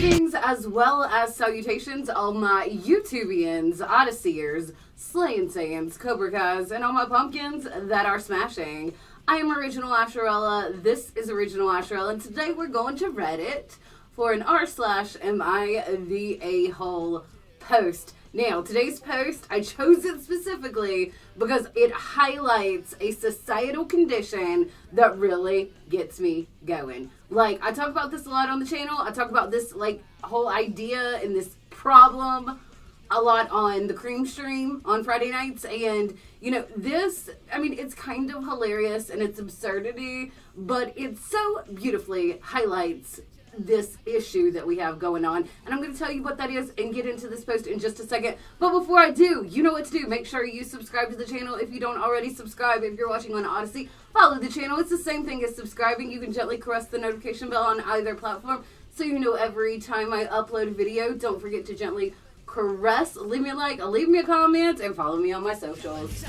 Greetings as well as salutations, all my YouTubians, ODYSEEers, Slayin Saiyans, Cobra Kais, and all my pumpkins that are smashing. I am Original Asherella, this is Original Asherella, and today we're going to Reddit for an r/am I the a-hole post. Now, today's post, I chose it specifically because it highlights a societal condition that really gets me going. Like, I talk about this a lot on the channel. I talk about this, like, whole idea and this problem a lot on the Creem Streem on Friday nights. And, you know, this, I mean, it's kind of hilarious and it's absurdity, but it so beautifully highlights this issue that we have going on, and I'm going to tell you what that is and get into this post in just a second. But before I do, you know what to do. Make sure you subscribe to the channel if you don't already subscribe. If you're watching on ODYSEE, follow the channel. It's the same thing as subscribing. You can gently caress the notification bell on either platform so you know every time I upload a video. Don't forget to gently caress, leave me a like, leave me a comment, and follow me on my socials.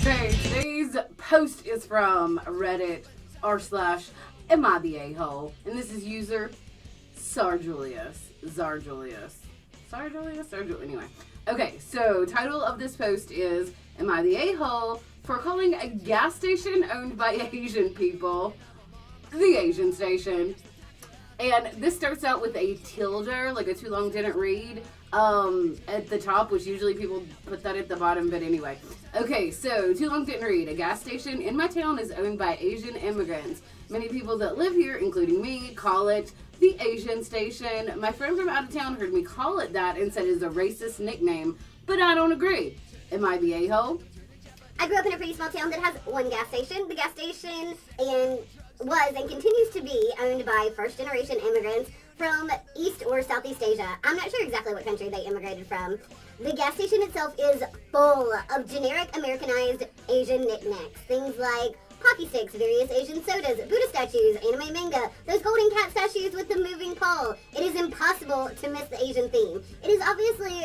Okay, today's post is from Reddit r/am I the a-hole, and this is user Zarjulius. Anyway. Okay, so title of this post is, am I the a-hole for calling a gas station owned by Asian people the Asian station? And this starts out with a tilde, like a too long didn't read, at the top, which usually people put that at the bottom, but anyway. Okay, so too long didn't read. A gas station in my town is owned by Asian immigrants. Many people that live here, including me, call it the Asian station. My friend from out of town heard me call it that and said it's a racist nickname, but I don't agree. Am I the a-hole? I grew up in a pretty small town that has one gas station. The gas station was and continues to be owned by first-generation immigrants from East or Southeast Asia. I'm not sure exactly what country they immigrated from. The gas station itself is full of generic Americanized Asian knickknacks. Things like Pocky sticks, various Asian sodas, Buddha statues, anime manga, those golden cat statues with the moving pole. It is impossible to miss the Asian theme. It is obviously,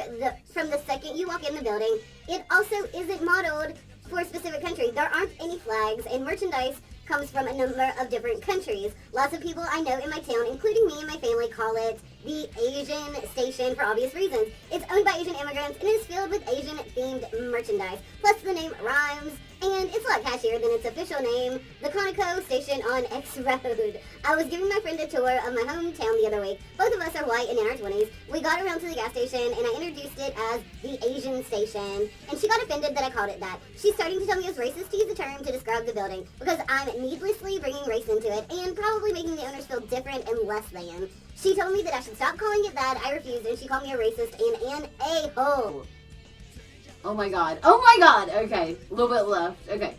from the second you walk in the building, it also isn't modeled for a specific country. There aren't any flags, and merchandise comes from a number of different countries. Lots of people I know in my town, including me and my family, call it the Asian station for obvious reasons. It's owned by Asian immigrants and is filled with Asian-themed merchandise. Plus, the name rhymes, and it's a lot catchier than its official name, the Conoco Station on X Road. I was giving my friend a tour of my hometown the other week. Both of us are white and in our 20s. We got around to the gas station, and I introduced it as the Asian station, and she got offended that I called it that. She's starting to tell me it's racist to use the term to describe the building, because I'm needlessly bringing race into it, and probably making the owners feel different and less than. She told me that I should stop calling it that. I refused, and she called me a racist and an a-hole. Oh my god. Oh my god! Okay, a little bit left. Okay.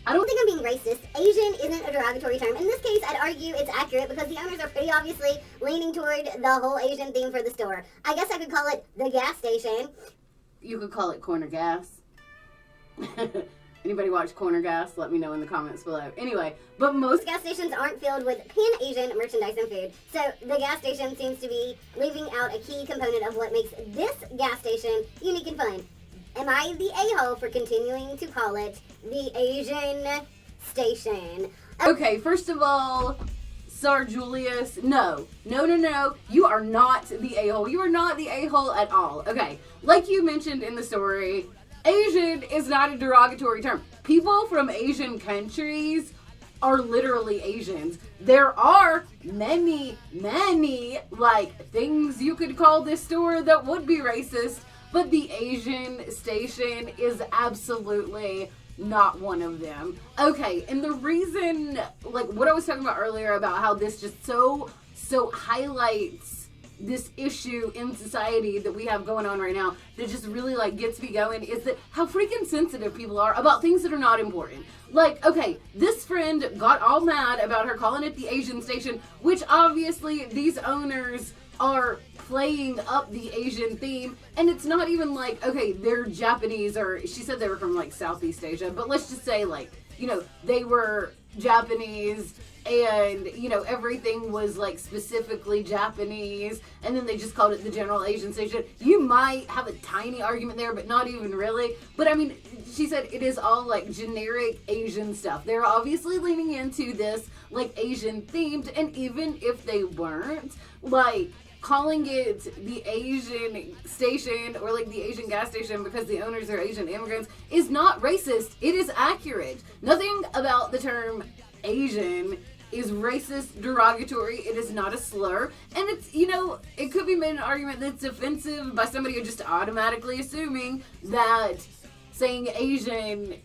I don't think I'm being racist. Asian isn't a derogatory term. In this case, I'd argue it's accurate because the owners are pretty obviously leaning toward the whole Asian theme for the store. I guess I could call it the gas station. You could call it corner gas. Anybody watch Corner Gas? Let me know in the comments below. Anyway, but most gas stations aren't filled with pan-Asian merchandise and food, so the gas station seems to be leaving out a key component of what makes this gas station unique and fun. Am I the a-hole for continuing to call it the Asian station? Okay, first of all, Zarjulius, no. You are not the a-hole. You are not the a-hole at all. Okay, like you mentioned in the story, Asian is not a derogatory term. People from Asian countries are literally Asians. There are many, like, things you could call this store that would be racist, but the Asian station is absolutely not one of them. Okay, and the reason, like, what I was talking about earlier about how this just so highlights this issue in society that we have going on right now that just really, like, gets me going is that how freaking sensitive people are about things that are not important. Like, okay, this friend got all mad about her calling it the Asian station, which obviously these owners are playing up the Asian theme, and it's not even like, okay, they're Japanese, or she said they were from, like, Southeast Asia, but let's just say, like, you know, they were Japanese and, you know, everything was, like, specifically Japanese, and then they just called it the General Asian Station, you might have a tiny argument there, but not even really. But, I mean, she said it is all, like, generic Asian stuff. They're obviously leaning into this, like, Asian-themed, and even if they weren't, like, calling it the Asian station or like the Asian gas station because the owners are Asian immigrants is not racist. It is accurate. Nothing about the term Asian is racist, derogatory. It is not a slur. And it's, you know, it could be made an argument that's offensive by somebody who just automatically assuming that saying Asian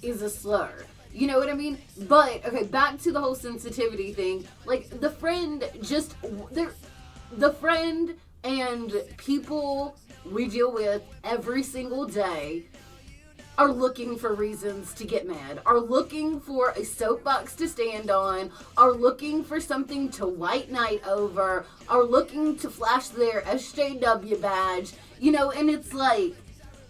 is a slur. You know what I mean? But, okay, back to the whole sensitivity thing. Like, the friend and people we deal with every single day are looking for reasons to get mad, are looking for a soapbox to stand on, are looking for something to white knight over, are looking to flash their SJW badge, you know, and it's like,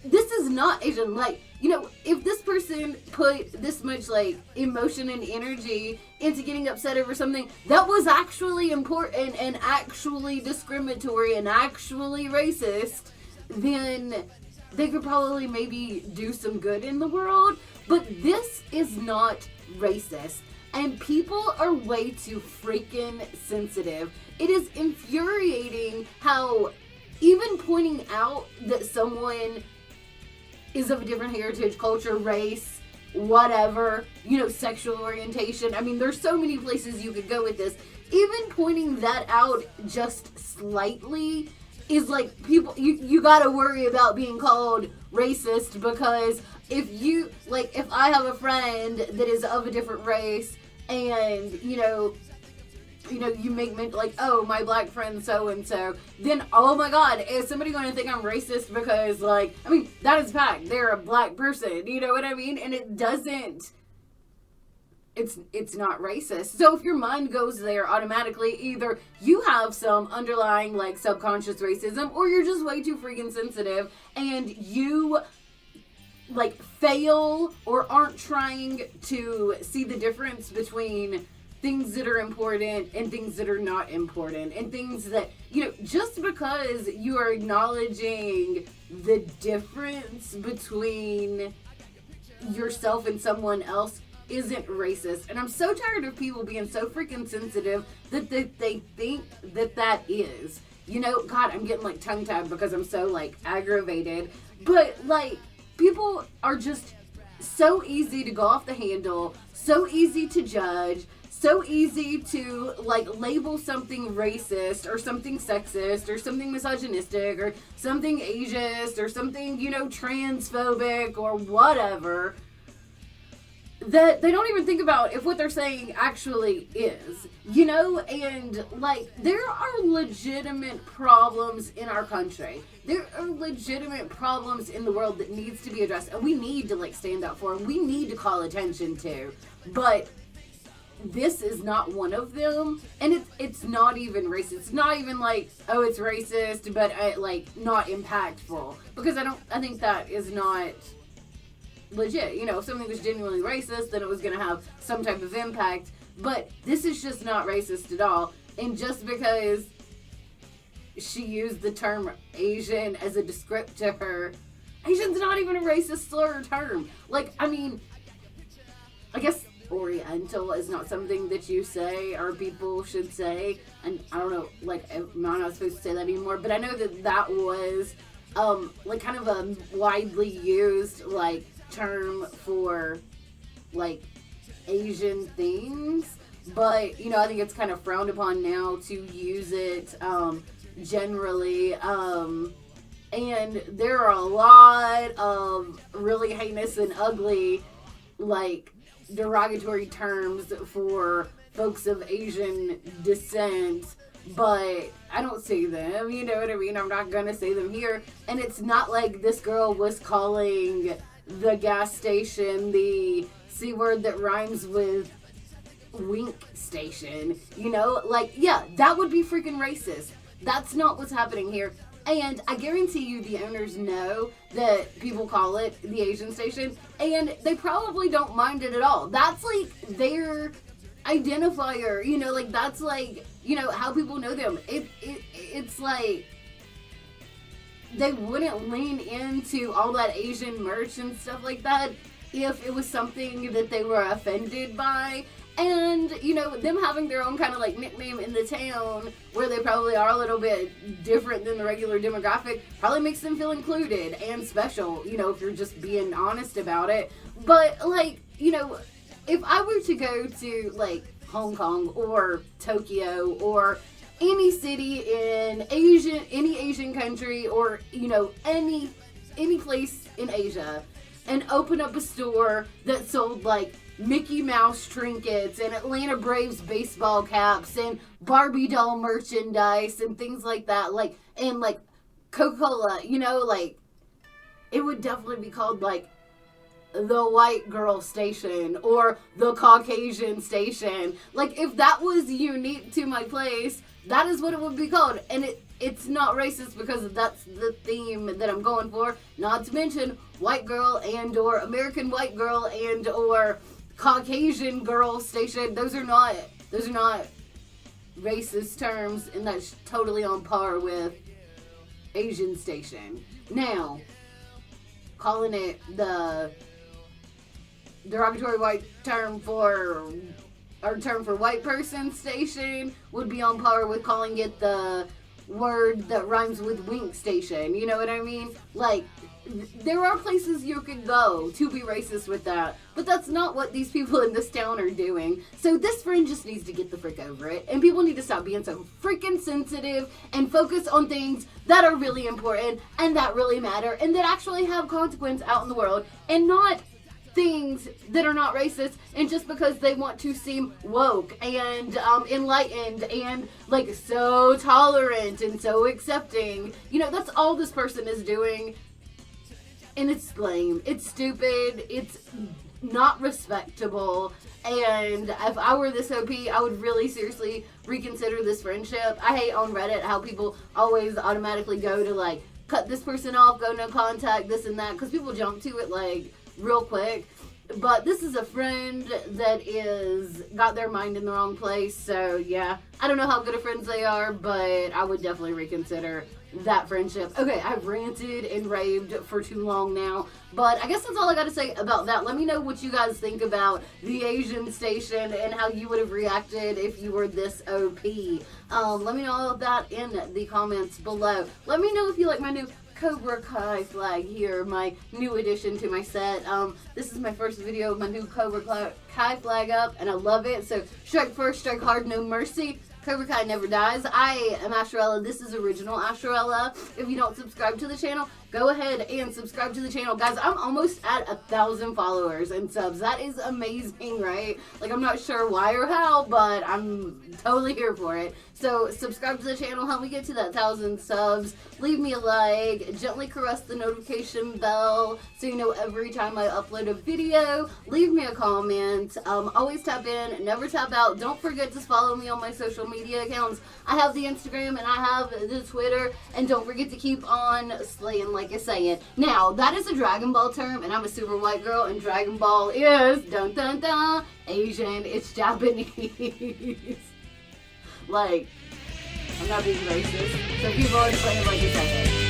this is not Asian. Like, you know, if this person put this much, like, emotion and energy into getting upset over something that was actually important and actually discriminatory and actually racist, then they could probably maybe do some good in the world. But this is not racist. And people are way too freaking sensitive. It is infuriating how even pointing out that someone is of a different heritage, culture, race, whatever, you know, sexual orientation. I mean, there's so many places you could go with this. Even pointing that out just slightly is like, people, you gotta worry about being called racist, because if I have a friend that is of a different race and, you know, you make me like, oh, my black friend so-and-so, then, oh my God, is somebody going to think I'm racist because, like, I mean, that is fact. They're a black person, you know what I mean? And it doesn't, it's not racist. So if your mind goes there automatically, either you have some underlying, like, subconscious racism, or you're just way too freaking sensitive, and you, like, fail or aren't trying to see the difference between things that are important and things that are not important, and things that, you know, just because you are acknowledging the difference between yourself and someone else isn't racist. And I'm so tired of people being so freaking sensitive that they think that is. You know, God, I'm getting, like, tongue-tied because I'm so, like, aggravated. But, like, people are just so easy to go off the handle, so easy to judge, so easy to, like, label something racist or something sexist or something misogynistic or something ageist or something, you know, transphobic or whatever, that they don't even think about if what they're saying actually is, you know. And, like, there are legitimate problems in our country. There are legitimate problems in the world that needs to be addressed, and we need to, like, stand up for, and we need to call attention to. But this is not one of them, and it's not even racist. It's not even like, oh, it's racist, but like, not impactful, because I think that is not legit. You know, if something was genuinely racist, then it was going to have some type of impact, but this is just not racist at all. And just because she used the term Asian as a descriptor, Asian's not even a racist slur term. Like, I mean, I guess Oriental is not something that you say or people should say, and I don't know, like, I'm not supposed to say that anymore, but I know that was like, kind of a widely used, like, term for, like, Asian things, but, you know, I think it's kind of frowned upon now to use it generally, and there are a lot of really heinous and ugly, like, derogatory terms for folks of Asian descent, but I don't say them, you know what I mean? I'm not gonna say them here. And it's not like this girl was calling the gas station the C word that rhymes with wink station, you know? Like, yeah, that would be freaking racist. That's not what's happening here. And I guarantee you the owners know that people call it the Asian station, and they probably don't mind it at all. That's, like, their identifier, you know, like that's like, you know, how people know them. It's like they wouldn't lean into all that Asian merch and stuff like that if it was something that they were offended by. And, you know, them having their own kind of like nickname in the town where they probably are a little bit different than the regular demographic probably makes them feel included and special, you know, if you're just being honest about it. But, like, you know, if I were to go to, like, Hong Kong or Tokyo or any city in any Asian country, or, you know, any place in Asia, and open up a store that sold, like, Mickey Mouse trinkets and Atlanta Braves baseball caps and Barbie doll merchandise and things like that, like, and like Coca-Cola, you know, like, it would definitely be called like the white girl station or the Caucasian station. Like, if that was unique to my place, that is what it would be called. And it's not racist because that's the theme that I'm going for. Not to mention white girl and or American white girl and or Caucasian girl station. Those are not racist terms, and that's totally on par with Asian station. Now, calling it the derogatory white term for white person station would be on par with calling it the word that rhymes with wink station. You know what I mean? Like, there are places you could go to be racist with that, but that's not what these people in this town are doing. So this friend just needs to get the frick over it, and people need to stop being so freaking sensitive and focus on things that are really important and that really matter and that actually have consequence out in the world, and not things that are not racist and just because they want to seem woke and enlightened and like so tolerant and so accepting. You know, that's all this person is doing. And it's lame, it's stupid, it's not respectable, and if I were this OP, I would really seriously reconsider this friendship. I hate on Reddit how people always automatically go to, like, cut this person off, go no contact, this and that, because people jump to it, like, real quick. But this is a friend that is got their mind in the wrong place, so yeah, I don't know how good of friends they are, but I would definitely reconsider that friendship. Okay, I've ranted and raved for too long now, but I guess that's all I got to say about that. Let me know what you guys think about the Asian station and how you would have reacted if you were this OP. Let me know all of that in the comments below. Let me know if you like my new Cobra Kai flag here, my new addition to my set. This is my first video of my new Cobra Kai flag up, and I love it. So strike first, strike hard, no mercy. Cobra Kai never dies. I am Asherella. This is original Asherella. If you don't subscribe to the channel, go ahead and subscribe to the channel. Guys, I'm almost at 1,000 followers and subs. That is amazing, right? Like, I'm not sure why or how, but I'm totally here for it. So subscribe to the channel, help me get to that 1,000 subs. Leave me a like, gently caress the notification bell so you know every time I upload a video. Leave me a comment. Always tap in, never tap out. Don't forget to follow me on my social media accounts. I have the Instagram and I have the Twitter, and don't forget to keep on Slayin, like a Saiyan. Now, that is a Dragon Ball term, and I'm a super white girl, and Dragon Ball is dun dun dun Asian. It's Japanese. Like, I'm not being racist, so people are playing like a Saiyan.